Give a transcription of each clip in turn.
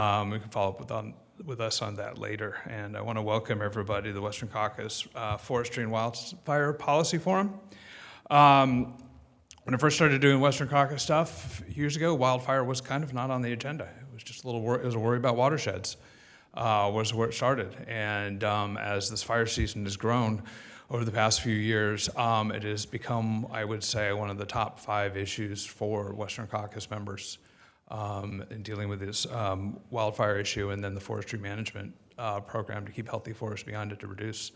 We can follow up with us on that later. And I want to welcome everybody to the Western Caucus Forestry and Wildfire Policy Forum. When I first started doing Western Caucus stuff years ago, wildfire was kind of not on the agenda. It was just a little it was a worry about watersheds, was where it started. And as this fire season has grown over the past few years, it has become, I would say, one of the top 5 issues for Western Caucus members in dealing with this wildfire issue, and then the forestry management program to keep healthy forests behind it to reduce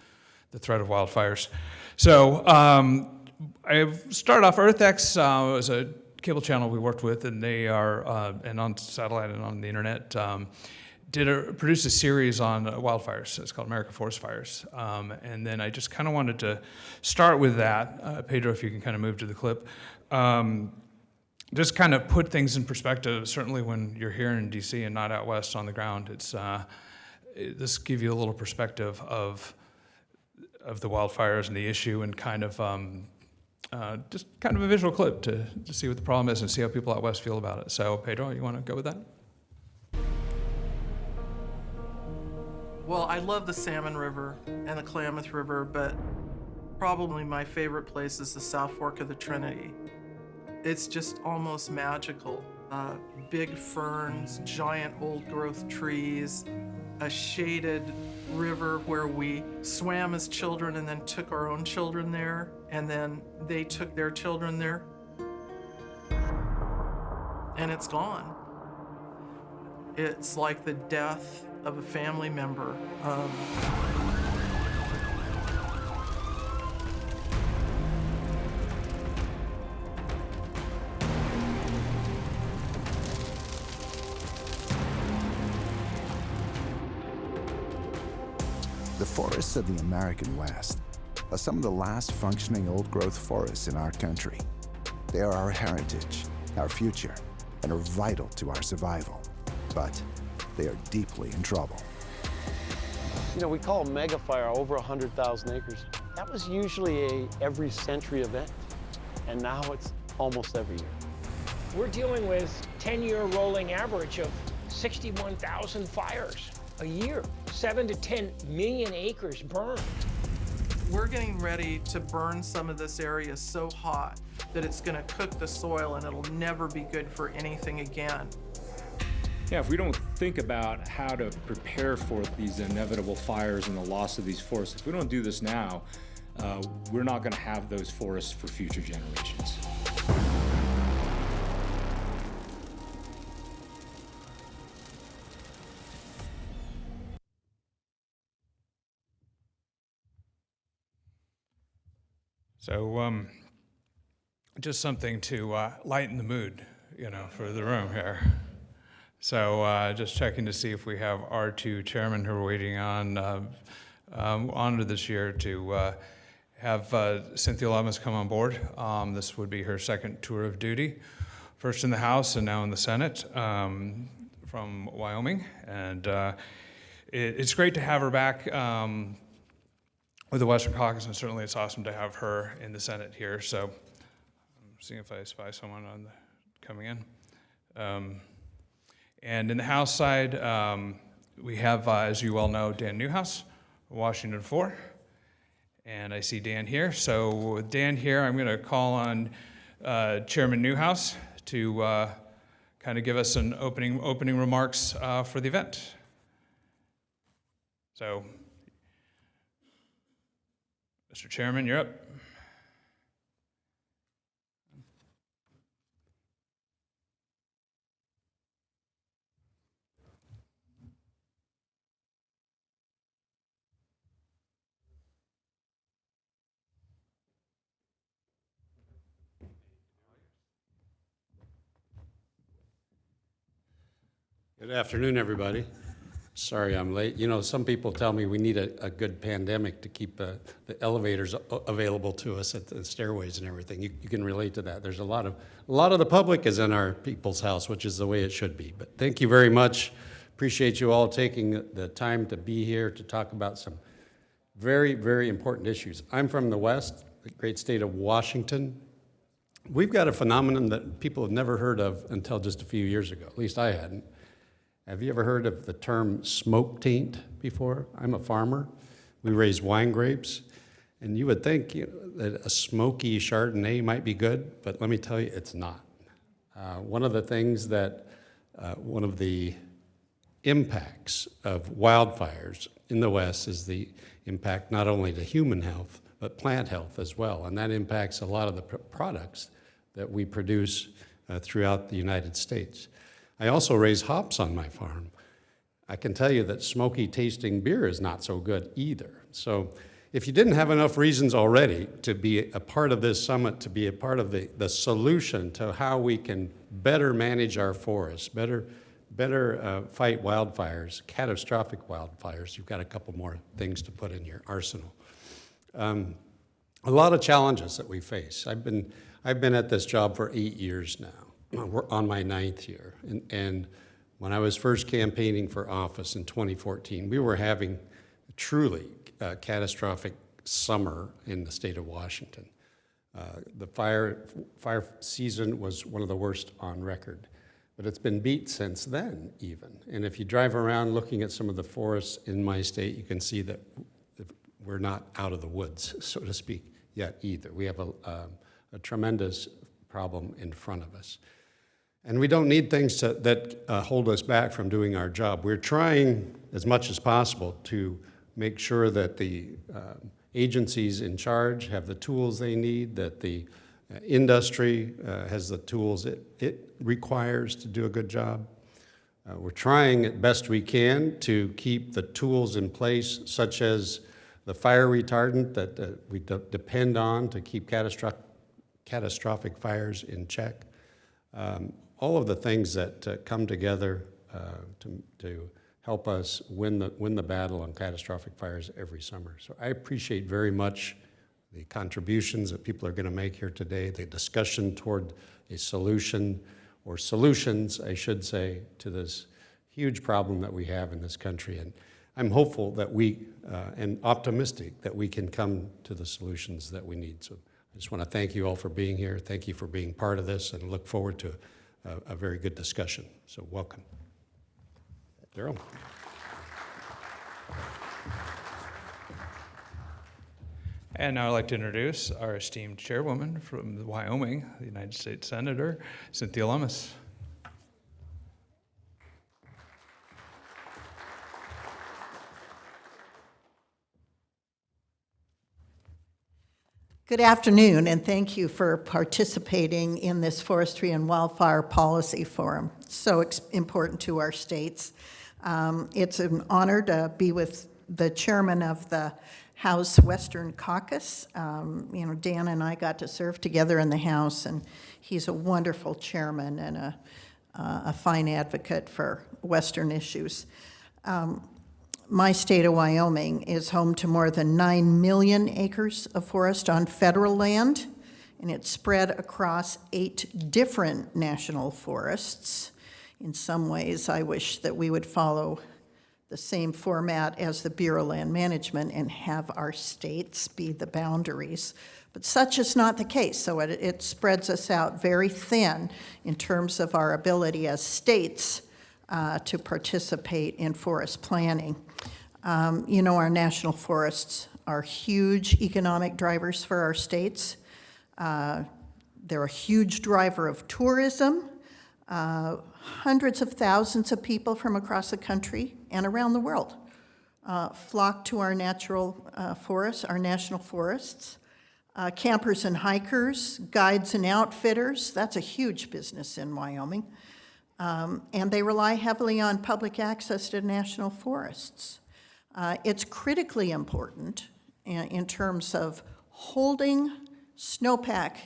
the threat of wildfires. So I started off EarthX as a cable channel we worked with, and they are, and on satellite and on the internet, produced a series on wildfires. It's called America Forest Fires. And then I just kind of wanted to start with that. Pedro, if you can kind of move to the clip. Just kind of put things in perspective. Certainly when you're here in DC and not out west on the ground, this give you a little perspective of the wildfires and the issue, and kind of just kind of a visual clip to see what the problem is and see how people out west feel about it. So Pedro, you want to go with that? Well, I love the Salmon River and the Klamath River, but probably my favorite place is the South Fork of the Trinity. It's just almost magical. Big ferns, giant old growth trees, a shaded river where we swam as children and then took our own children there, and then they took their children there, and it's gone. It's like the death of a family member. The forests of the American West are some of the last functioning old-growth forests in our country. They are our heritage, our future, and are vital to our survival. But they are deeply in trouble. You know, we call a mega fire over 100,000 acres. That was usually a every century event, and now it's almost every year. We're dealing with 10-year rolling average of 61,000 fires a year, 7 to 10 million acres burned. We're getting ready to burn some of this area so hot that it's going to cook the soil and it'll never be good for anything again. Yeah, if we don't think about how to prepare for these inevitable fires and the loss of these forests, if we don't do this now, we're not going to have those forests for future generations. So just something to lighten the mood, for the room here. So just checking to see if we have our 2 chairmen who are waiting on honor this year to have Cynthia Lomas come on board. This would be her 2nd tour of duty, first in the House and now in the Senate from Wyoming. And it's great to have her back with the Western Caucus, and certainly it's awesome to have her in the Senate here. So I'm seeing if I spy someone coming in. And in the House side, we have, as you well know, Dan Newhouse, Washington 4. And I see Dan here. So with Dan here, I'm going to call on Chairman Newhouse to kind of give us an opening remarks for the event. So, Mr. Chairman, you're up. Good afternoon, everybody. Sorry I'm late. You know, some people tell me we need a good pandemic to keep the elevators available to us at the stairways and everything. You can relate to that. There's a lot of the public is in our people's house, which is the way it should be. But thank you very much. Appreciate you all taking the time to be here to talk about some very, very important issues. I'm from the West, the great state of Washington. We've got a phenomenon that people have never heard of until just a few years ago. At least I hadn't. Have you ever heard of the term smoke taint before? I'm a farmer. We raise wine grapes. And you would think that a smoky Chardonnay might be good, but let me tell you, it's not. One of the things that, one of the impacts of wildfires in the West is the impact not only to human health, but plant health as well. And that impacts a lot of the products that we produce throughout the United States. I also raise hops on my farm. I can tell you that smoky tasting beer is not so good either. So if you didn't have enough reasons already to be a part of this summit, to be a part of the solution to how we can better manage our forests, better fight wildfires, catastrophic wildfires, you've got a couple more things to put in your arsenal. A lot of challenges that we face. I've been at this job for 8 years now. We're on my 9th year. And when I was first campaigning for office in 2014, we were having truly catastrophic summer in the state of Washington. The fire season was one of the worst on record, but it's been beat since then even. And if you drive around looking at some of the forests in my state, you can see that we're not out of the woods, so to speak, yet either. We have a tremendous problem in front of us. And we don't need things that hold us back from doing our job. We're trying as much as possible to make sure that the agencies in charge have the tools they need, that the industry has the tools it requires to do a good job. We're trying as best we can to keep the tools in place, such as the fire retardant that we depend on to keep catastrophic fires in check. All of the things that come together to help us win the battle on catastrophic fires every summer. So I appreciate very much the contributions that people are going to make here today, the discussion toward a solution, or solutions, I should say, to this huge problem that we have in this country. And I'm hopeful that and optimistic that we can come to the solutions that we need. So I just want to thank you all for being here. Thank you for being part of this, and look forward to a very good discussion. So welcome. Daryl. And now I'd like to introduce our esteemed chairwoman from Wyoming, the United States Senator, Cynthia Lummis. Good afternoon, and thank you for participating in this Forestry and Wildfire Policy Forum. So important to our states. It's an honor to be with the chairman of the House Western Caucus. Dan and I got to serve together in the House, and he's a wonderful chairman and a fine advocate for Western issues. My state of Wyoming is home to more than 9 million acres of forest on federal land, and it's spread across 8 different national forests. In some ways, I wish that we would follow the same format as the Bureau of Land Management and have our states be the boundaries. But such is not the case, so it spreads us out very thin in terms of our ability as states to participate in forest planning. Our national forests are huge economic drivers for our states. They're a huge driver of tourism. Hundreds of thousands of people from across the country and around the world flock to our natural forests, our national forests. Campers and hikers, guides and outfitters, that's a huge business in Wyoming. And they rely heavily on public access to national forests. It's critically important in terms of holding snowpack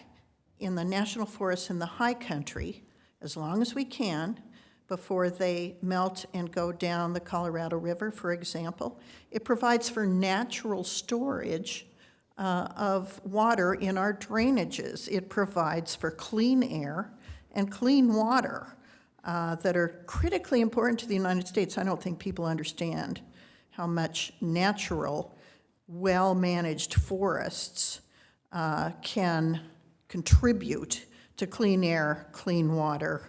in the national forests in the high country as long as we can before they melt and go down the Colorado River, for example. It provides for natural storage of water in our drainages. It provides for clean air and clean water that are critically important to the United States. I don't think people understand how much natural, well-managed forests can contribute to clean air, clean water,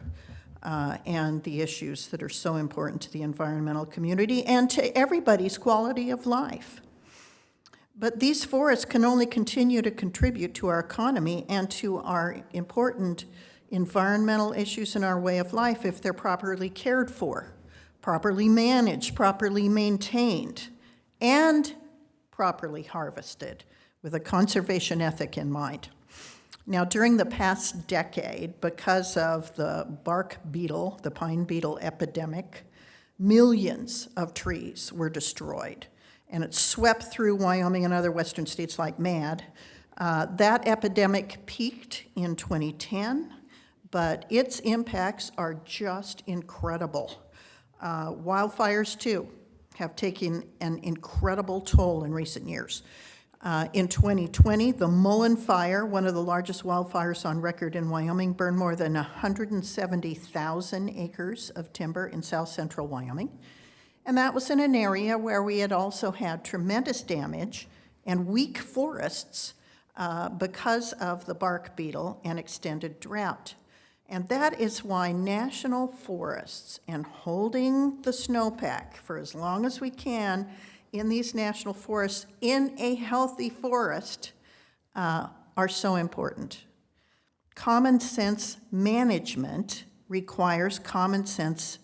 and the issues that are so important to the environmental community and to everybody's quality of life. But these forests can only continue to contribute to our economy and to our important environmental issues in our way of life if they're properly cared for, properly managed, properly maintained, and properly harvested with a conservation ethic in mind. Now, during the past decade, because of the bark beetle, the pine beetle epidemic, millions of trees were destroyed, and it swept through Wyoming and other western states like mad. That epidemic peaked in 2010, but its impacts are just incredible. Wildfires, too, have taken an incredible toll in recent years. In 2020, the Mullen Fire, one of the largest wildfires on record in Wyoming, burned more than 170,000 acres of timber in south central Wyoming. And that was in an area where we had also had tremendous damage and weak forests because of the bark beetle and extended drought. And that is why national forests and holding the snowpack for as long as we can in these national forests, in a healthy forest, are so important. Common sense management requires common sense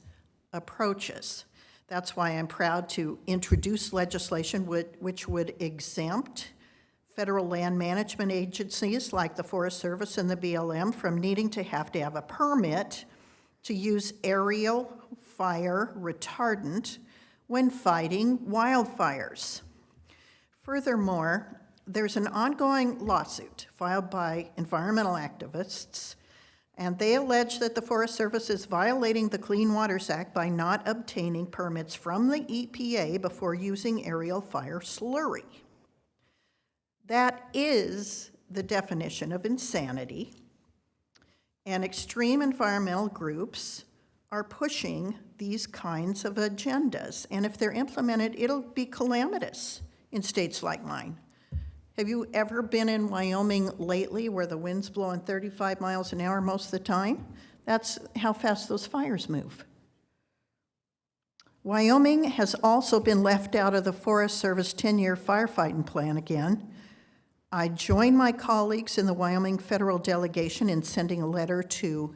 approaches. That's why I'm proud to introduce legislation which would exempt federal land management agencies like the Forest Service and the BLM from needing to have a permit to use aerial fire retardant when fighting wildfires. Furthermore, there's an ongoing lawsuit filed by environmental activists, and they allege that the Forest Service is violating the Clean Waters Act by not obtaining permits from the EPA before using aerial fire slurry. That is the definition of insanity, and extreme environmental groups are pushing these kinds of agendas, and if they're implemented, it'll be calamitous in states like mine. Have you ever been in Wyoming lately where the wind's blowing 35 miles an hour most of the time? That's how fast those fires move. Wyoming has also been left out of the Forest Service 10-year firefighting plan again. I joined my colleagues in the Wyoming federal delegation in sending a letter to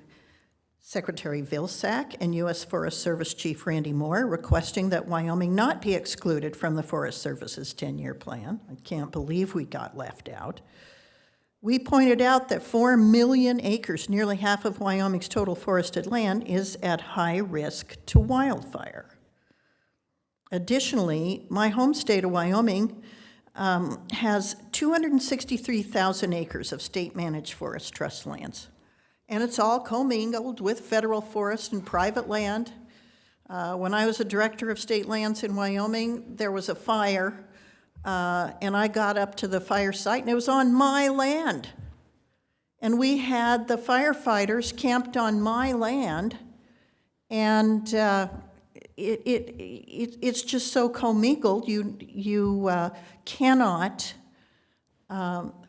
Secretary Vilsack and U.S. Forest Service Chief Randy Moore requesting that Wyoming not be excluded from the Forest Service's 10-year plan. I can't believe we got left out. We pointed out that 4 million acres, nearly half of Wyoming's total forested land, is at high risk to wildfire. Additionally, my home state of Wyoming has 263,000 acres of state-managed forest trust lands. And it's all commingled with federal forest and private land. When I was a director of state lands in Wyoming, there was a fire, and I got up to the fire site, and it was on my land. And we had the firefighters camped on my land, and it's just so commingled. You cannot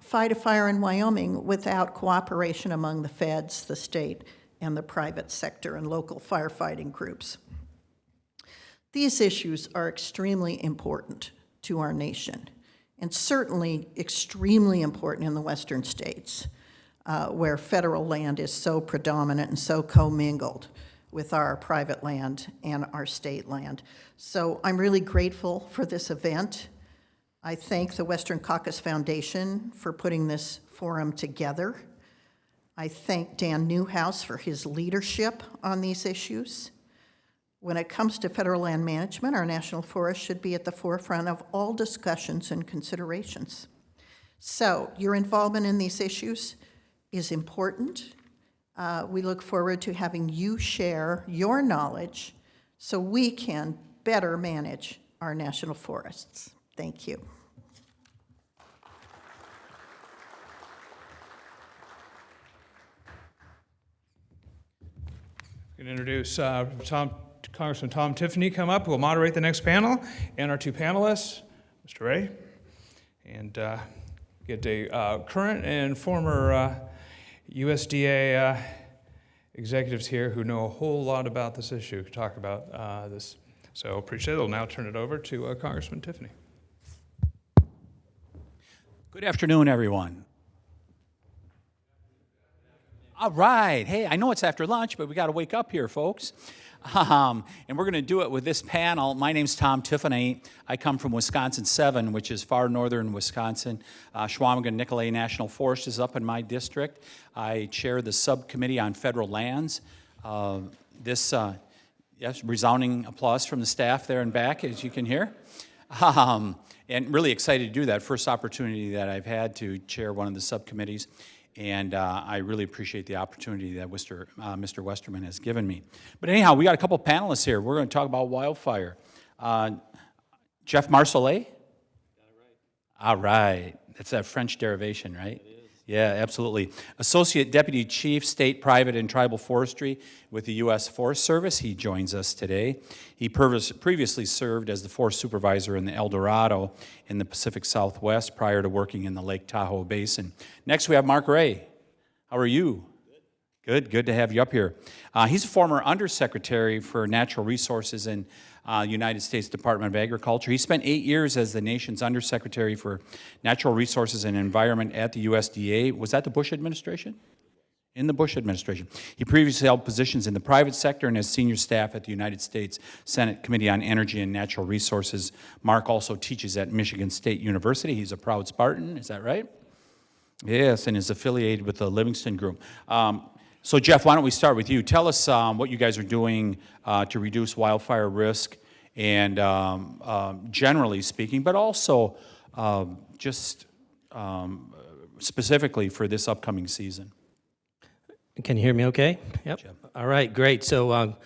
fight a fire in Wyoming without cooperation among the feds, the state, and the private sector and local firefighting groups. These issues are extremely important to our nation, and certainly extremely important in the western states, where federal land is so predominant and so commingled with our private land and our state land. So I'm really grateful for this event. I thank the Western Caucus Foundation for putting this forum together. I thank Dan Newhouse for his leadership on these issues. When it comes to federal land management, our national forest should be at the forefront of all discussions and considerations. So your involvement in these issues is important. We look forward to having you share your knowledge so we can better manage our national forests. Thank you. I'm going to introduce Congressman Tom Tiffany come up, who will moderate the next panel, and our two panelists, Mr. Ray, and get a current and former USDA executives here who know a whole lot about this issue to talk about this. So appreciate it. I'll now turn it over to Congressman Tiffany. Good afternoon, everyone. All right. Hey, I know it's after lunch, but we got to wake up here, folks. And we're going to do it with this panel. My name's Tom Tiffany. I come from Wisconsin 7, which is far northern Wisconsin. Chequamegon-Nicolet National Forest is up in my district. I chair the subcommittee on federal lands. Yes, resounding applause from the staff there and back, as you can hear. And really excited to do that. First opportunity that I've had to chair one of the subcommittees. And I really appreciate the opportunity that Mr. Westerman has given me. But anyhow, we got a couple panelists here. We're going to talk about wildfire. Jeff Marcellet? Got it right. All right. That's that French derivation, right? It is. Yeah, absolutely. Associate Deputy Chief, State, Private, and Tribal Forestry with the U.S. Forest Service. He joins us today. He previously served as the Forest Supervisor in the El Dorado in the Pacific Southwest prior to working in the Lake Tahoe Basin. Next, we have Mark Ray. How are you? Good to have you up here. He's a former Undersecretary for Natural Resources in United States Department of Agriculture. He spent 8 years as the nation's Undersecretary for Natural Resources and Environment at the USDA. Was that the Bush administration? In the Bush administration. He previously held positions in the private sector and as senior staff at the United States Senate Committee on Energy and Natural Resources. Mark also teaches at Michigan State University. He's a proud Spartan, is that right? Yes, and is affiliated with the Livingston Group. So Jeff, why don't we start with you? Tell us what you guys are doing to reduce wildfire risk and generally speaking, but also just specifically for this upcoming season. Can you hear me okay? Yep. Jeff. All right, great. So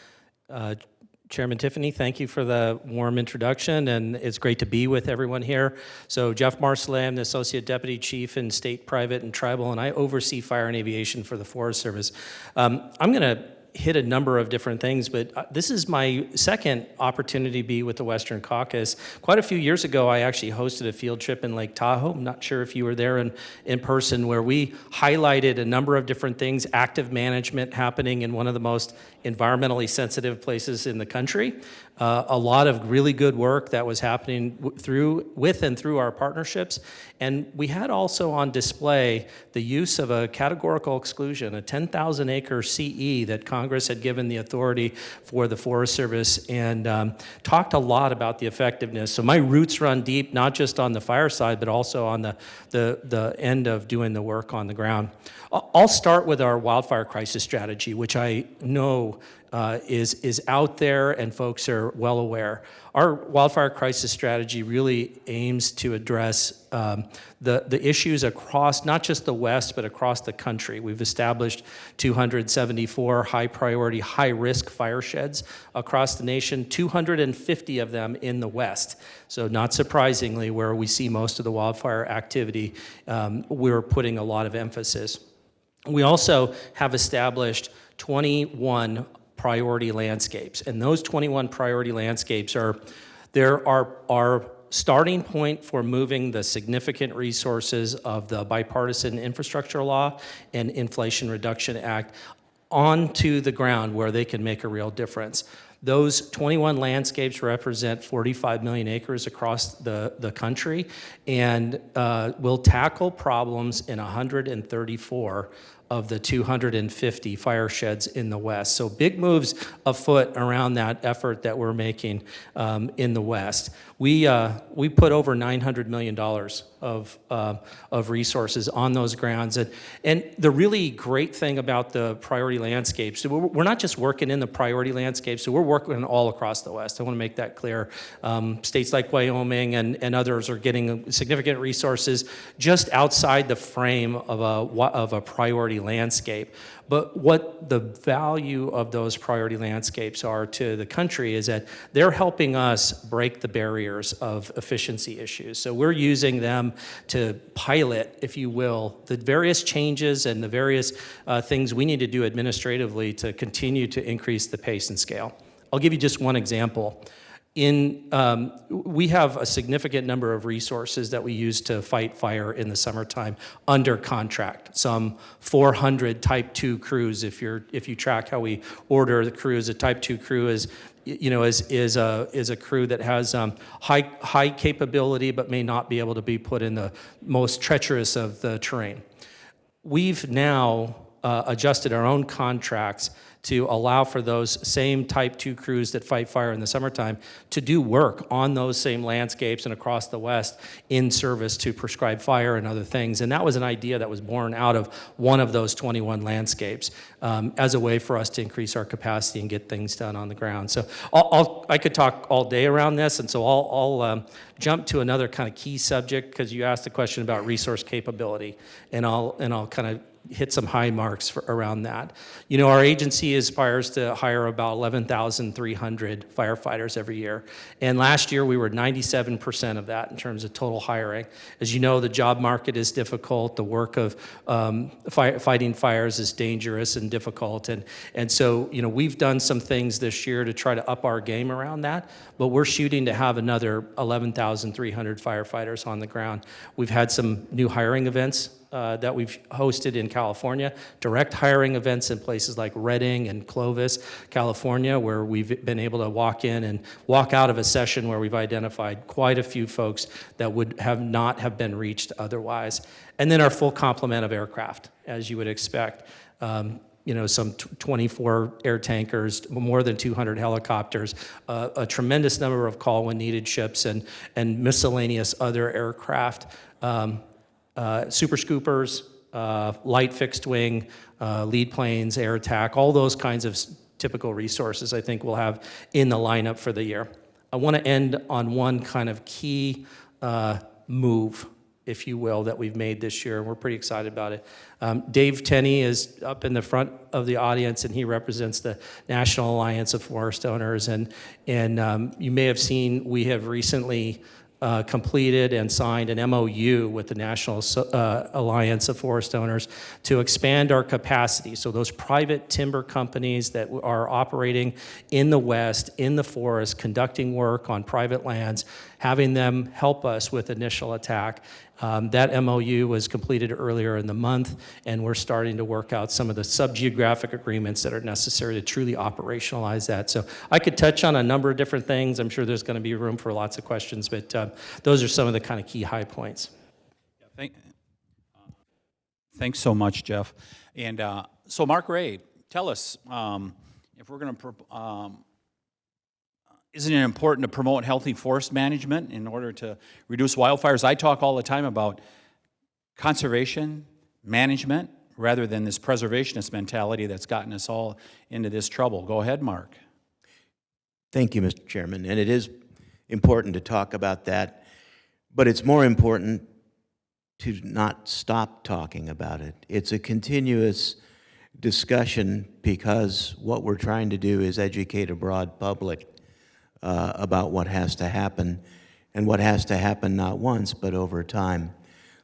Chairman Tiffany, thank you for the warm introduction, and it's great to be with everyone here. So Jeff Marcellet, I'm the Associate Deputy Chief in State, Private, and Tribal, and I oversee fire and aviation for the Forest Service. I'm going to hit a number of different things, but this is my second opportunity to be with the Western Caucus. Quite a few years ago, I actually hosted a field trip in Lake Tahoe. I'm not sure if you were there in person, where we highlighted a number of different things, active management happening in one of the most environmentally sensitive places in the country. A lot of really good work that was happening with and through our partnerships. And we had also on display the use of a categorical exclusion, a 10,000 acre CE that Congress had given the authority for the Forest Service, and talked a lot about the effectiveness. So my roots run deep, not just on the fire side, but also on the end of doing the work on the ground. I'll start with our wildfire crisis strategy, which I know is out there and folks are well aware. Our wildfire crisis strategy really aims to address the issues across not just the West, but across the country. We've established 274 high priority, high risk fire sheds across the nation, 250 of them in the West. So not surprisingly, where we see most of the wildfire activity, we're putting a lot of emphasis. We also have established 21 priority landscapes, and those 21 priority landscapes are our starting point for moving the significant resources of the Bipartisan Infrastructure Law and Inflation Reduction Act onto the ground where they can make a real difference. Those 21 landscapes represent 45 million acres across the country, and will tackle problems in 134 of the 250 fire sheds in the West. So big moves afoot around that effort that we're making in the West. We put over $900 million of resources on those grounds. And the really great thing about the priority landscapes, so we're not just working in the priority landscapes, so we're working all across the West. I want to make that clear. States like Wyoming and others are getting significant resources just outside the frame of a priority landscape. But what the value of those priority landscapes are to the country is that they're helping us break the barriers of efficiency issues. So we're using them to pilot, if you will, the various changes and the various things we need to do administratively to continue to increase the pace and scale. I'll give you just one example. We have a significant number of resources that we use to fight fire in the summertime under contract. Some 400 Type 2 crews. If you track how we order the crews, a Type 2 crew is a crew that has high capability but may not be able to be put in the most treacherous of the terrain. We've now adjusted our own contracts to allow for those same Type 2 crews that fight fire in the summertime to do work on those same landscapes and across the West in service to prescribed fire and other things. And that was an idea that was born out of one of those 21 landscapes as a way for us to increase our capacity and get things done on the ground. So I could talk all day around this, and so I'll jump to another kind of key subject, because you asked a question about resource capability, and I'll kind of hit some high marks around that. You know, our agency aspires to hire about 11,300 firefighters every year. And last year we were 97% of that in terms of total hiring. As you know, the job market is difficult. The work of fighting fires is dangerous and difficult. And so, you know, we've done some things this year to try to up our game around that, but we're shooting to have another 11,300 firefighters on the ground. We've had some new hiring events that we've hosted in California, direct hiring events in places like Redding and Clovis, California, where we've been able to walk in and walk out of a session where we've identified quite a few folks that would not have been reached otherwise. And then our full complement of aircraft, as you would expect. You know, some 24 air tankers, more than 200 helicopters, a tremendous number of call when needed ships, and miscellaneous other aircraft. Super scoopers, light fixed wing, lead planes, air attack, all those kinds of typical resources I think we'll have in the lineup for the year. I want to end on one kind of key move, if you will, that we've made this year, and we're pretty excited about it. Dave Tenney is up in the front of the audience, and he represents the National Alliance of Forest Owners, and you may have seen we have recently completed and signed an MOU with the National Alliance of Forest Owners to expand our capacity. So those private timber companies that are operating in the West, in the forest, conducting work on private lands, having them help us with initial attack. That MOU was completed earlier in the month, and we're starting to work out some of the sub-geographic agreements that are necessary to truly operationalize that. So I could touch on a number of different things. I'm sure there's going to be room for lots of questions, but those are some of the kind of key high points. Thanks so much, Jeff. And so Mark Ray, tell us, if we're going to isn't it important to promote healthy forest management in order to reduce wildfires? I talk all the time about conservation, management, rather than this preservationist mentality that's gotten us all into this trouble. Go ahead, Mark. Thank you, Mr. Chairman. And it is important to talk about that, but it's more important to not stop talking about it. It's a continuous discussion, because what we're trying to do is educate a broad public about what has to happen, and what has to happen not once, but over time.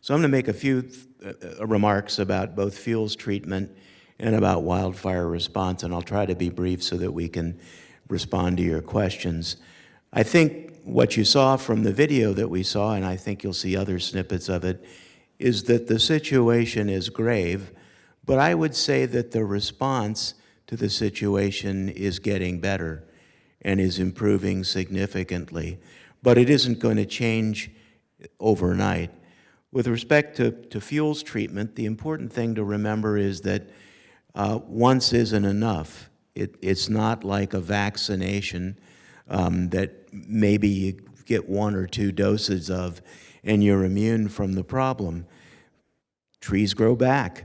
So I'm going to make a few remarks about both fuels treatment and about wildfire response, and I'll try to be brief so that we can respond to your questions. I think what you saw from the video that we saw, and I think you'll see other snippets of it, is that the situation is grave, but I would say that the response to the situation is getting better and is improving significantly, but it isn't going to change overnight. With respect to fuels treatment, the important thing to remember is that once isn't enough. It's not like a vaccination that maybe you get 1 or 2 doses of and you're immune from the problem. Trees grow back,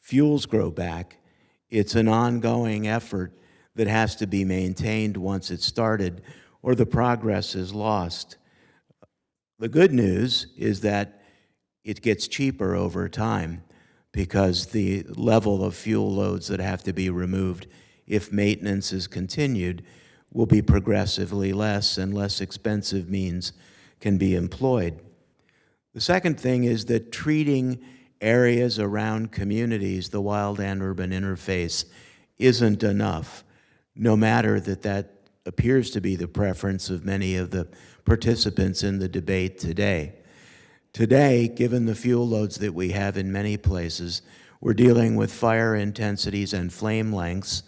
fuels grow back. It's an ongoing effort that has to be maintained once it's started, or the progress is lost. The good news is that it gets cheaper over time, because the level of fuel loads that have to be removed if maintenance is continued will be progressively less, and less expensive means can be employed. The second thing is that treating areas around communities, the wild and urban interface, isn't enough. No matter that appears to be the preference of many of the participants in the debate today. Today, given the fuel loads that we have in many places, we're dealing with fire intensities and flame lengths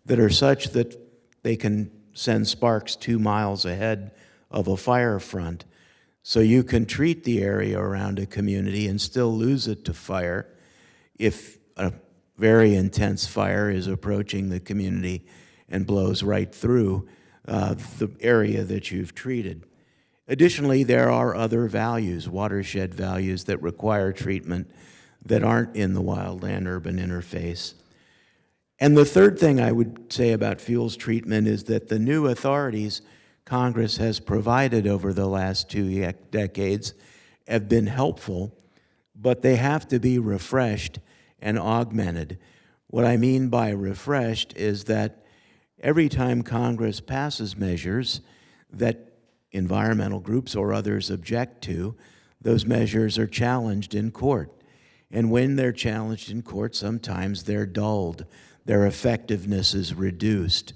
that are such that they can send sparks 2 miles ahead of a fire front. So you can treat the area around a community and still lose it to fire if a very intense fire is approaching the community and blows right through the area that you've treated. Additionally, there are other values, watershed values, that require treatment that aren't in the wildland-urban interface. And the third thing I would say about fuels treatment is that the new authorities Congress has provided over the last 2 decades have been helpful, but they have to be refreshed and augmented. What I mean by refreshed is that every time Congress passes measures that environmental groups or others object to, those measures are challenged in court. And when they're challenged in court, sometimes they're dulled. Their effectiveness is reduced.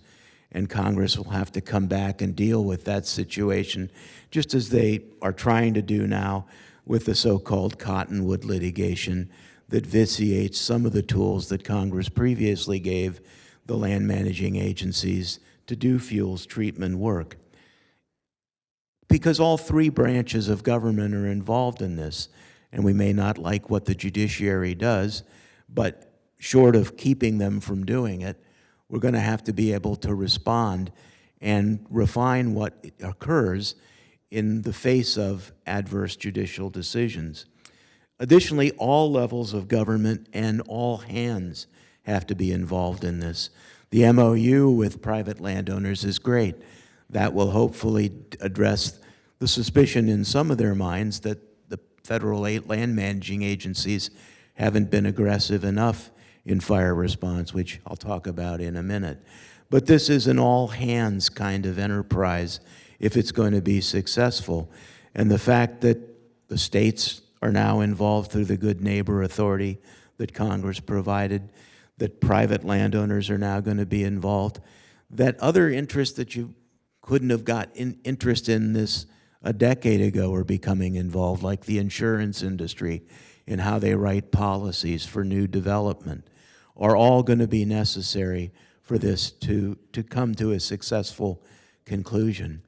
And Congress will have to come back and deal with that situation, just as they are trying to do now with the so-called Cottonwood litigation that vitiates some of the tools that Congress previously gave the land managing agencies to do fuels treatment work. Because all three branches of government are involved in this, and we may not like what the judiciary does, but short of keeping them from doing it, we're going to have to be able to respond and refine what occurs in the face of adverse judicial decisions. Additionally, all levels of government and all hands have to be involved in this. The MOU with private landowners is great. That will hopefully address the suspicion in some of their minds that the federal land managing agencies haven't been aggressive enough in fire response, which I'll talk about in a minute. But this is an all-hands kind of enterprise if it's going to be successful. And the fact that the states are now involved through the Good Neighbor Authority that Congress provided, that private landowners are now going to be involved, that other interests that you couldn't have got interest in this a decade ago are becoming involved, like the insurance industry and how they write policies for new development, are all going to be necessary for this to come to a successful conclusion.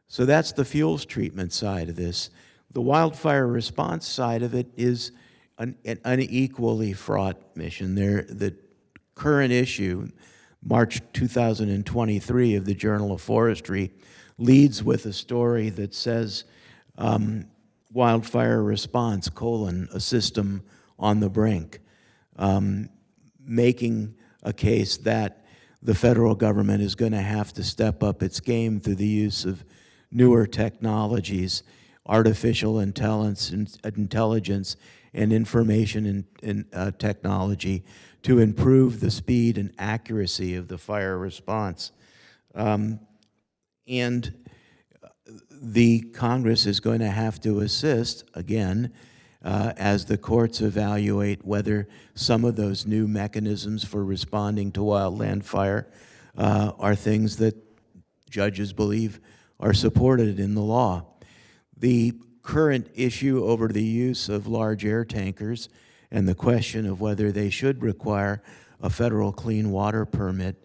So that's the fuels treatment side of this. The wildfire response side of it is an equally fraught mission. The current issue, March 2023 of the Journal of Forestry, leads with a story that says wildfire response, a system on the brink, making a case that the federal government is going to have to step up its game through the use of newer technologies, artificial intelligence and information and technology to improve the speed and accuracy of the fire response. And the Congress is going to have to assist, again, as the courts evaluate whether some of those new mechanisms for responding to wildland fire are things that judges believe are supported in the law. The current issue over the use of large air tankers and the question of whether they should require a federal clean water permit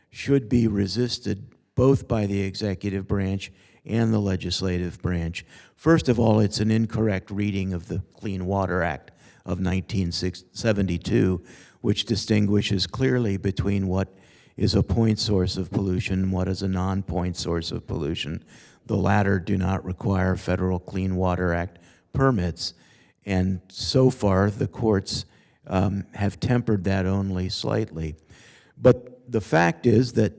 should be resisted both by the executive branch and the legislative branch. First of all, it's an incorrect reading of the Clean Water Act of 1972, which distinguishes clearly between what is a point source of pollution and what is a non-point source of pollution. The latter do not require federal Clean Water Act permits, and so far the courts have tempered that only slightly. But the fact is that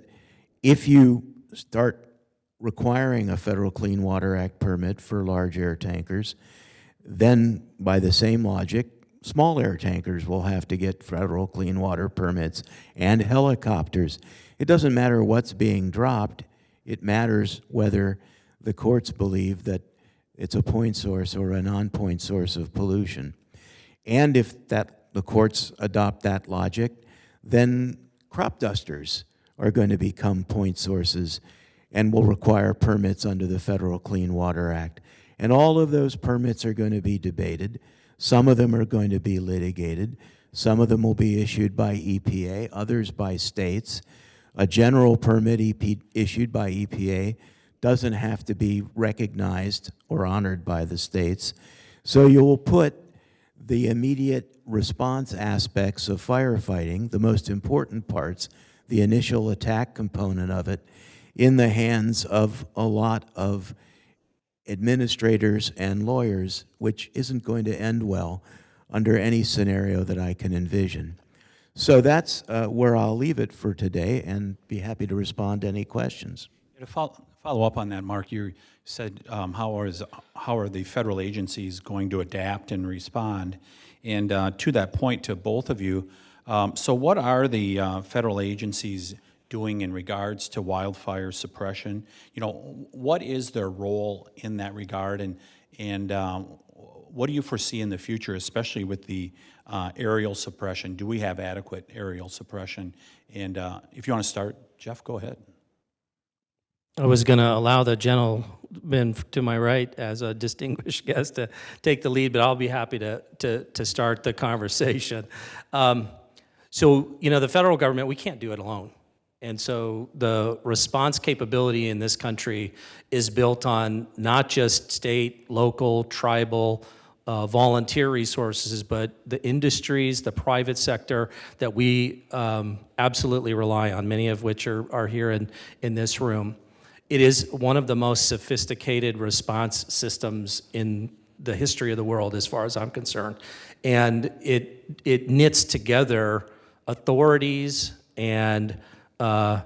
if you start requiring a federal Clean Water Act permit for large air tankers, then by the same logic, small air tankers will have to get federal clean water permits, and helicopters. It doesn't matter what's being dropped, it matters whether the courts believe that it's a point source or a non-point source of pollution. And if the courts adopt that logic, then crop dusters are going to become point sources. and will require permits under the Federal Clean Water Act. And all of those permits are going to be debated. Some of them are going to be litigated. Some of them will be issued by EPA, others by states. A general permit issued by EPA doesn't have to be recognized or honored by the states. So you will put the immediate response aspects of firefighting, the most important parts, the initial attack component of it, in the hands of a lot of administrators and lawyers, which isn't going to end well under any scenario that I can envision. So that's where I'll leave it for today, and be happy to respond to any questions. To follow up on that, Mark, you said how are the federal agencies going to adapt and respond? And to that point, to both of you, so what are the federal agencies doing in regards to wildfire suppression? You know, what is their role in that regard, and what do you foresee in the future, especially with the aerial suppression? Do we have adequate aerial suppression? And if you want to start, Jeff, go ahead. I was going to allow the gentleman to my right as a distinguished guest to take the lead, but I'll be happy to start the conversation. So, you know, the federal government, we can't do it alone. And so the response capability in this country is built on not just state, local, tribal, volunteer resources, but the industries, the private sector that we absolutely rely on, many of which are here in this room. It is one of the most sophisticated response systems in the history of the world, as far as I'm concerned. And it knits together authorities and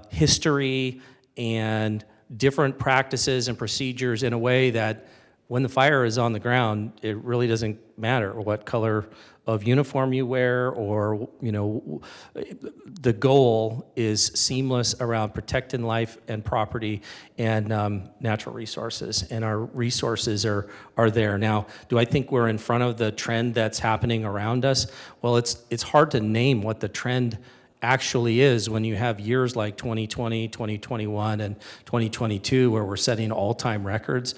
history and different practices and procedures in a way that when the fire is on the ground, it really doesn't matter what color of uniform you wear, or, you know, the goal is seamless around protecting life and property and natural resources, and our resources are there. Now, do I think we're in front of the trend that's happening around us? Well, it's hard to name what the trend actually is when you have years like 2020, 2021, and 2022 where we're setting all-time records.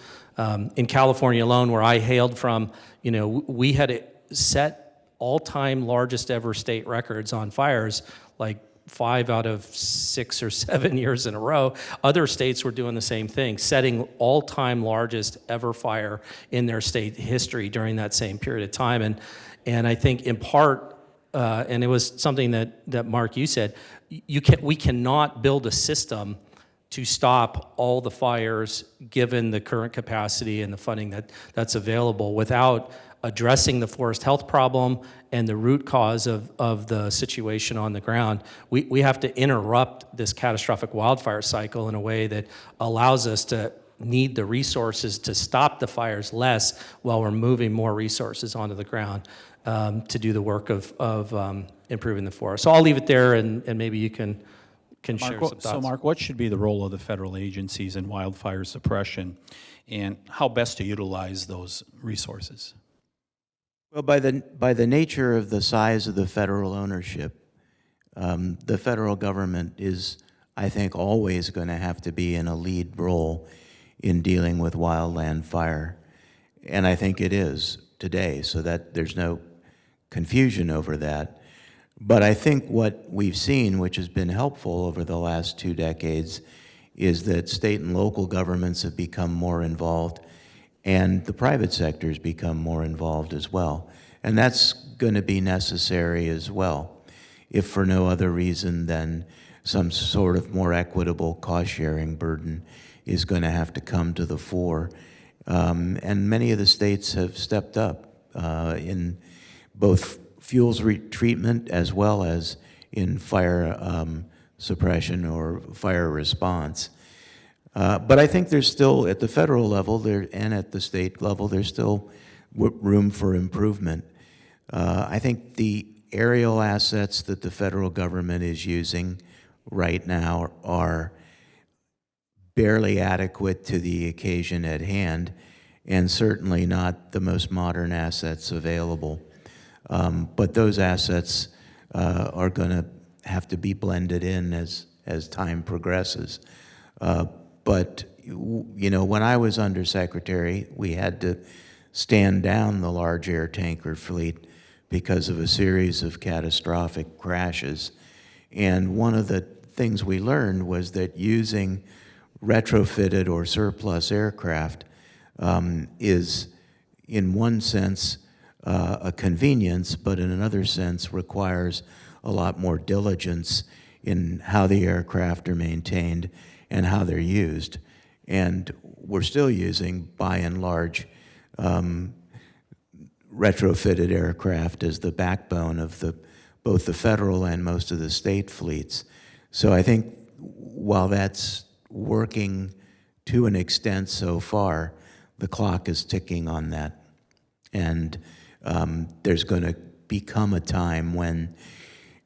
In California alone, where I hailed from, you know, we had set all-time largest ever state records on fires, like 5 out of 6 or 7 years in a row. Other states were doing the same thing, setting all-time largest ever fire in their state history during that same period of time. And I think in part, and it was something that Mark, you said, we cannot build a system to stop all the fires given the current capacity and the funding that's available without addressing the forest health problem and the root cause of the situation on the ground. We have to interrupt this catastrophic wildfire cycle in a way that allows us to need the resources to stop the fires less while we're moving more resources onto the ground to do the work of improving the forest. So I'll leave it there, and maybe you can share some thoughts. So Mark, what should be the role of the federal agencies in wildfire suppression, and how best to utilize those resources? Well, by the nature of the size of the federal ownership, the federal government is, I think, always going to have to be in a lead role in dealing with wildland fire. And I think it is today, so that there's no confusion over that. But I think what we've seen, which has been helpful over the last 2 decades, is that state and local governments have become more involved, and the private sector has become more involved as well. And that's going to be necessary as well, if for no other reason than some sort of more equitable cost-sharing burden is going to have to come to the fore. And many of the states have stepped up in both fuels treatment as well as in fire suppression or fire response. But I think there's still, at the federal level and at the state level, there's still room for improvement. I think the aerial assets that the federal government is using right now are barely adequate to the occasion at hand, and certainly not the most modern assets available. But those assets are going to have to be blended in as time progresses. But, you know, when I was undersecretary, we had to stand down the large air tanker fleet because of a series of catastrophic crashes. And one of the things we learned was that using retrofitted or surplus aircraft is, in one sense, a convenience, but in another sense requires a lot more diligence in how the aircraft are maintained and how they're used. And we're still using, by and large, retrofitted aircraft as the backbone of both the federal and most of the state fleets. So I think while that's working to an extent so far, the clock is ticking on that. And there's going to become a time when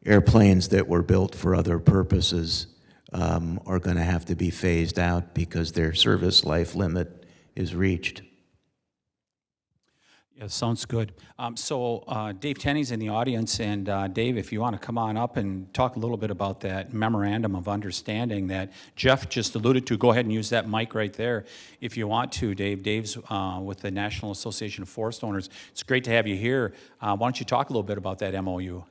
airplanes that were built for other purposes are going to have to be phased out because their service life limit is reached. Yeah, sounds good. So Dave Tenney's in the audience, and Dave, if you want to come on up and talk a little bit about that memorandum of understanding that Jeff just alluded to, go ahead and use that mic right there if you want to, Dave. Dave's with the National Association of Forest Owners. It's great to have you here. Why don't you talk a little bit about that MOU?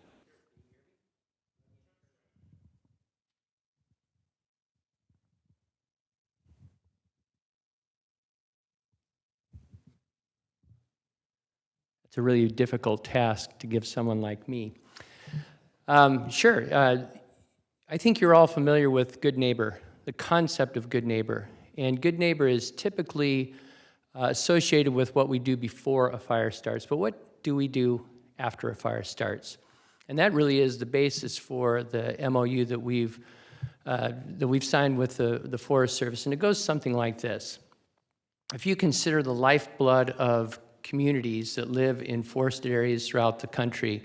It's a really difficult task to give someone like me. Sure. I think you're all familiar with good neighbor, the concept of good neighbor. And good neighbor is typically associated with what we do before a fire starts. But what do we do after a fire starts? And that really is the basis for the MOU that we've signed with the Forest Service. And it goes something like this. If you consider the lifeblood of communities that live in forested areas throughout the country,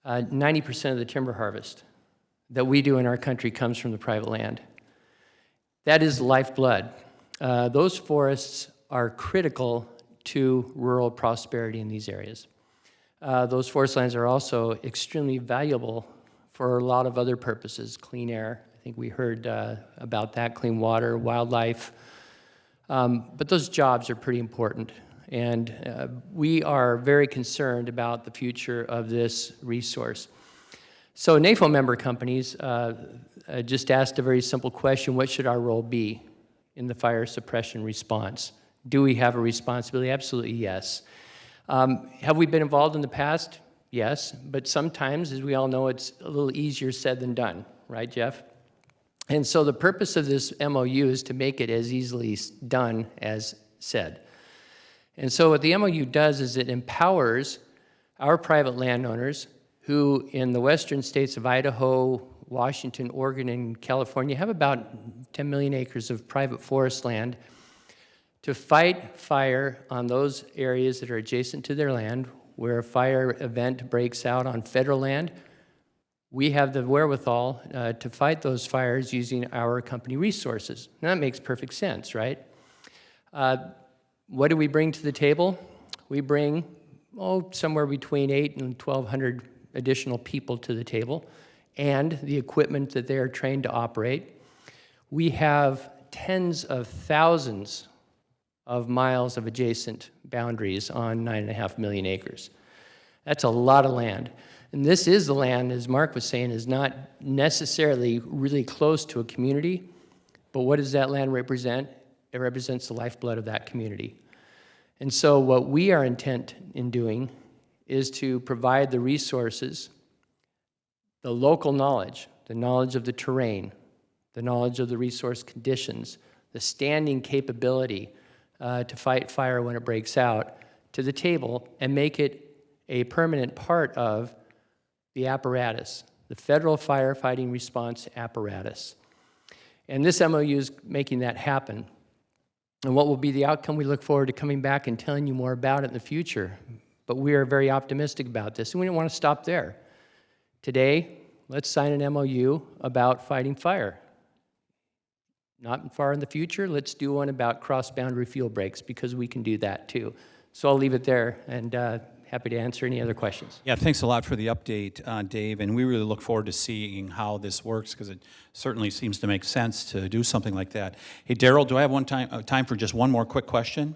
90% of the timber harvest that we do in our country comes from the private land. That is lifeblood. Those forests are critical to rural prosperity in these areas. Those forest lands are also extremely valuable for a lot of other purposes, clean air. I think we heard about that, clean water, wildlife. But those jobs are pretty important. And we are very concerned about the future of this resource. So NAFO member companies just asked a very simple question: what should our role be in the fire suppression response? Do we have a responsibility? Absolutely yes. Have we been involved in the past? Yes, but sometimes, as we all know, it's a little easier said than done, right, Jeff? And so the purpose of this MOU is to make it as easily done as said. And so what the MOU does is it empowers our private landowners who in the western states of Idaho, Washington, Oregon, and California have about 10 million acres of private forest land to fight fire on those areas that are adjacent to their land. Where a fire event breaks out on federal land, we have the wherewithal to fight those fires using our company resources. And that makes perfect sense, right? What do we bring to the table? We bring, somewhere between 800 and 1,200 additional people to the table and the equipment that they are trained to operate. We have tens of thousands of miles of adjacent boundaries on 9.5 million acres. That's a lot of land. And this is the land, as Mark was saying, is not necessarily really close to a community, but what does that land represent? It represents the lifeblood of that community. And so what we are intent in doing is to provide the resources, the local knowledge, the knowledge of the terrain, the knowledge of the resource conditions, the standing capability to fight fire when it breaks out to the table and make it a permanent part of the apparatus, the federal firefighting response apparatus. And this MOU is making that happen. And what will be the outcome? We look forward to coming back and telling you more about it in the future. But we are very optimistic about this, and we don't want to stop there. Today, let's sign an MOU about fighting fire. Not far in the future, let's do one about cross-boundary fuel breaks, because we can do that too. So I'll leave it there and happy to answer any other questions. Yeah, thanks a lot for the update, Dave, and we really look forward to seeing how this works because it certainly seems to make sense to do something like that. Hey, Daryl, do I have time for just one more quick question?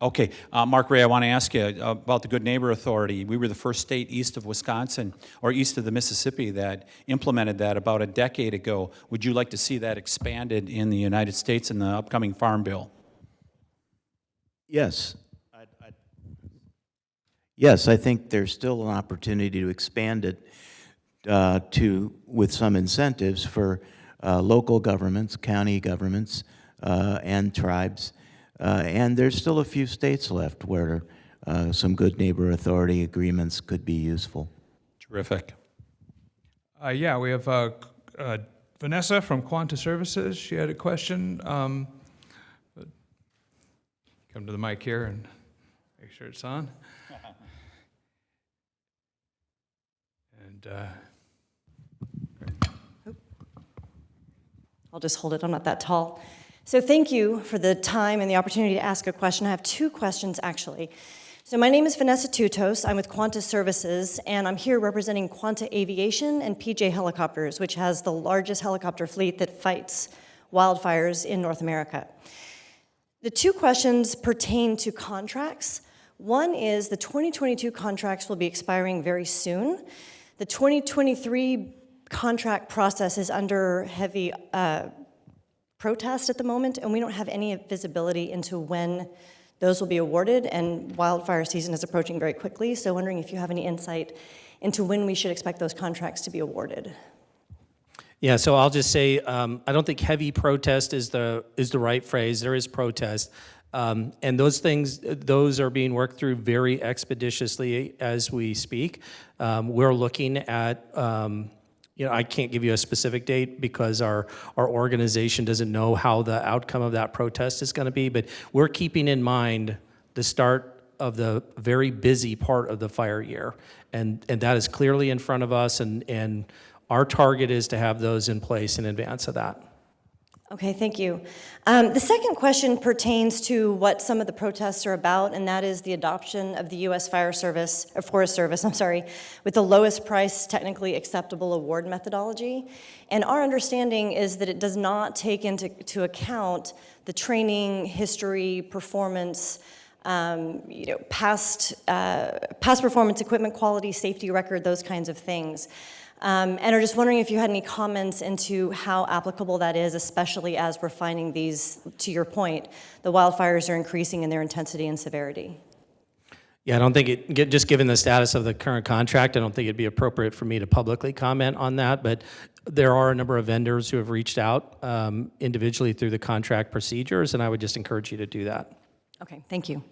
Okay, Mark Ray, I want to ask you about the Good Neighbor Authority. We were the first state east of Wisconsin, or east of the Mississippi, that implemented that about a decade ago. Would you like to see that expanded in the United States in the upcoming Farm Bill? Yes. Yes, I think there's still an opportunity to expand it with some incentives for local governments, county governments, and tribes. And there's still a few states left where some Good Neighbor Authority agreements could be useful. Terrific. Yeah, we have Vanessa from Quanta Services. She had a question. Come to the mic here and make sure it's on. And I'll just hold it. I'm not that tall. So thank you for the time and the opportunity to ask a question. I have two questions, actually. So my name is Vanessa Tutos. I'm with Quanta Services, and I'm here representing Quanta Aviation and PJ Helicopters, which has the largest helicopter fleet that fights wildfires in North America. The two questions pertain to contracts. One is the 2022 contracts will be expiring very soon. The 2023 contract process is under heavy protest at the moment, and we don't have any visibility into when those will be awarded, and wildfire season is approaching very quickly, so wondering if you have any insight into when we should expect those contracts to be awarded. Yeah, so I'll just say, I don't think heavy protest is the right phrase. There is protest. And those are being worked through very expeditiously as we speak. We're looking at, I can't give you a specific date because our organization doesn't know how the outcome of that protest is going to be, but we're keeping in mind the start of the very busy part of the fire year. And that is clearly in front of us, and our target is to have those in place in advance of that. Okay, thank you. The second question pertains to what some of the protests are about, and that is the adoption of the U.S. Forest Service, with the lowest price technically acceptable award methodology. And our understanding is that it does not take into account the training, history, performance, past performance, equipment quality, safety record, those kinds of things. And are just wondering if you had any comments into how applicable that is, especially as we're finding these, to your point, the wildfires are increasing in their intensity and severity. Yeah, I don't think just given the status of the current contract, I don't think it'd be appropriate for me to publicly comment on that, but there are a number of vendors who have reached out individually through the contract procedures, and I would just encourage you to do that. Okay, thank you.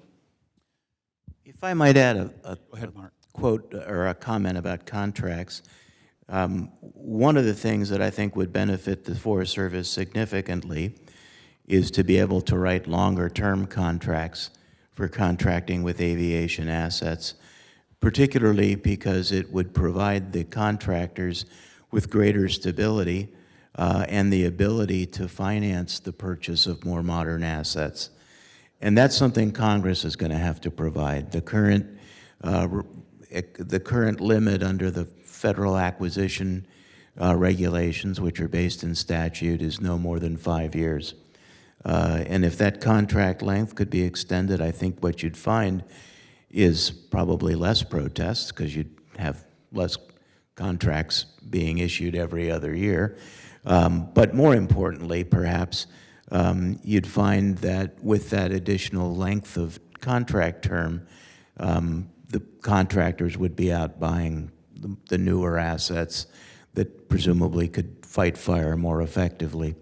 If I might add a Go ahead, Mark. quote or a comment about contracts, one of the things that I think would benefit the Forest Service significantly is to be able to write longer-term contracts for contracting with aviation assets, particularly because it would provide the contractors with greater stability and the ability to finance the purchase of more modern assets. And that's something Congress is going to have to provide. The current limit under the federal acquisition regulations, which are based in statute, is no more than 5 years. And if that contract length could be extended, I think what you'd find is probably less protests, because you'd have less contracts being issued every other year. But more importantly, perhaps, you'd find that with that additional length of contract term, the contractors would be out buying the newer assets that presumably could fight fire more effectively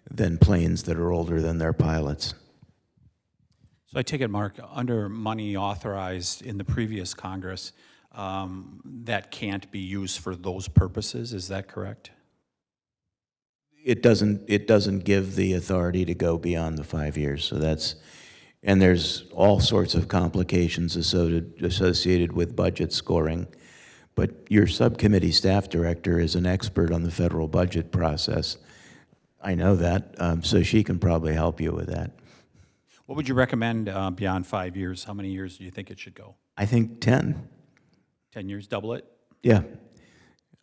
than planes that are older than their pilots. So I take it, Mark, under money authorized in the previous Congress, that can't be used for those purposes, is that correct? It doesn't give the authority to go beyond the 5 years, so and there's all sorts of complications associated with budget scoring. But your subcommittee staff director is an expert on the federal budget process. I know that, so she can probably help you with that. What would you recommend beyond 5 years? How many years do you think it should go? I think 10. 10 years, double it? Yeah.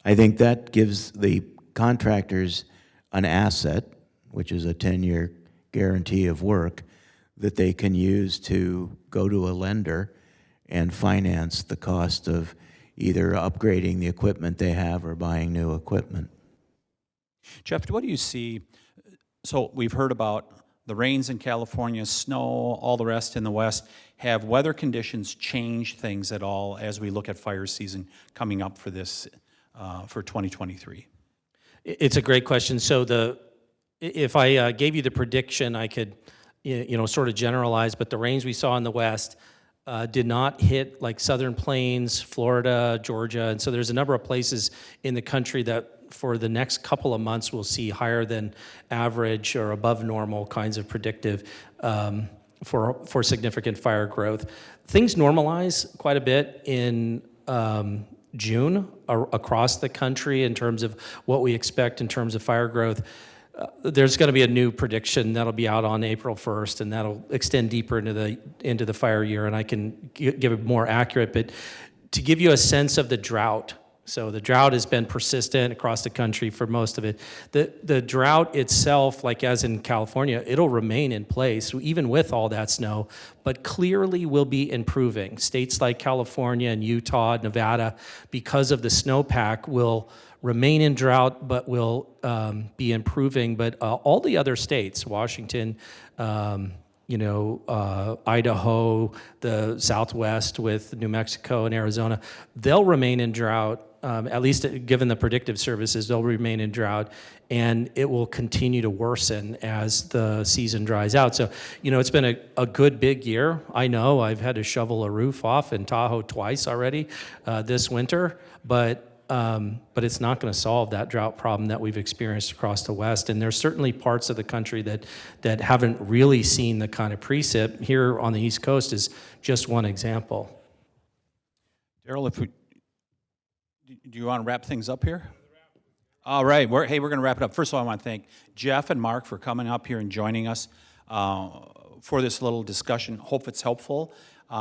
I think that gives the contractors an asset, which is a 10-year guarantee of work, that they can use to go to a lender and finance the cost of either upgrading the equipment they have or buying new equipment. Jeff, what do you see? So we've heard about the rains in California, snow, all the rest in the West. Have weather conditions changed things at all as we look at fire season coming up for this, for 2023? It's a great question. So if I gave you the prediction, I could, sort of generalize, but the rains we saw in the West did not hit like Southern Plains, Florida, Georgia, and so there's a number of places in the country that for the next couple of months we'll see higher than average or above normal kinds of predictive for significant fire growth. Things normalize quite a bit in June across the country in terms of what we expect in terms of fire growth. There's going to be a new prediction that'll be out on April 1st, and that'll extend deeper into the fire year, and I can give it more accurate. But to give you a sense of the drought, so the drought has been persistent across the country for most of it. The drought itself, like as in California, it'll remain in place even with all that snow, but clearly will be improving. States like California and Utah, Nevada, because of the snowpack, will remain in drought, but will be improving. But all the other states, Washington, Idaho, the Southwest with New Mexico and Arizona, they'll remain in drought. At least given the predictive services, they'll remain in drought, and it will continue to worsen as the season dries out. So, it's been a good big year. I know I've had to shovel a roof off in Tahoe twice already this winter, but it's not going to solve that drought problem that we've experienced across the West. And there's certainly parts of the country that haven't really seen the kind of precip. Here on the East Coast is just one example. Daryl, do you want to wrap things up here? All right. We're going to wrap it up. First of all, I want to thank Jeff and Mark for coming up here and joining us for this little discussion. Hope it's helpful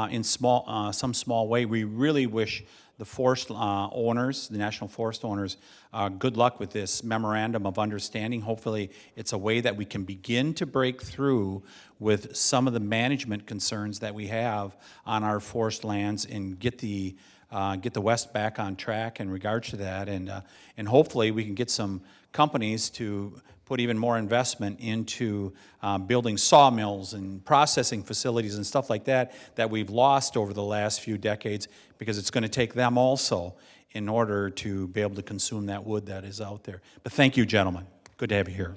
in some small way. We really wish the forest owners, the national forest owners, good luck with this memorandum of understanding. Hopefully it's a way that we can begin to break through with some of the management concerns that we have on our forest lands and get the West back on track in regards to that, and hopefully we can get some companies to put even more investment into building sawmills and processing facilities and stuff like that we've lost over the last few decades, because it's going to take them also in order to be able to consume that wood that is out there. But thank you, gentlemen. Good to have you here.